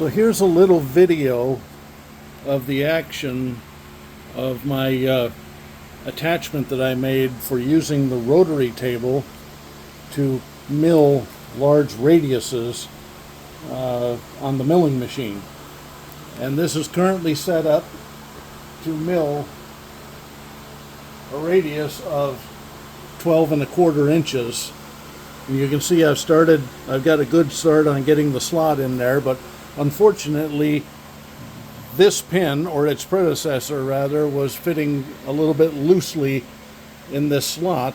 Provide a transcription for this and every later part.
So here's a little video of the action of my attachment that I made for using the rotary table to mill large radiuses on the milling machine. And this is currently set up to mill a radius of 12¼ inches. And you can see I've got a good start on getting the slot in there, but unfortunately this pin, or its predecessor rather, was fitting a little bit loosely in this slot,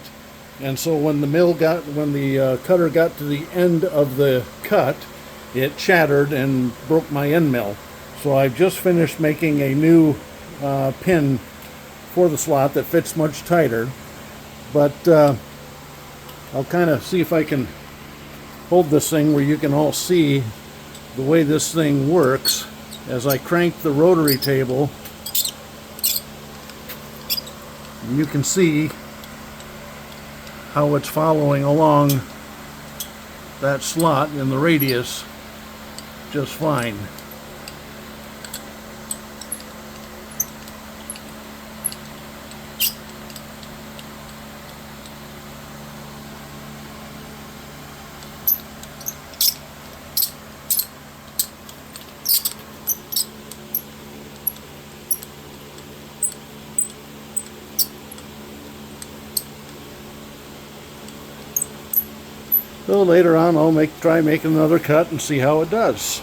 and so when the cutter got to the end of the cut, it shattered and broke my end mill. So I've just finished making a new pin for the slot that fits much tighter, but I'll kind of see if I can hold this thing where you can all see the way this thing works. As I crank the rotary table, you can see how it's following along that slot in the radius just fine. So later on I'll try making another cut and see how it does.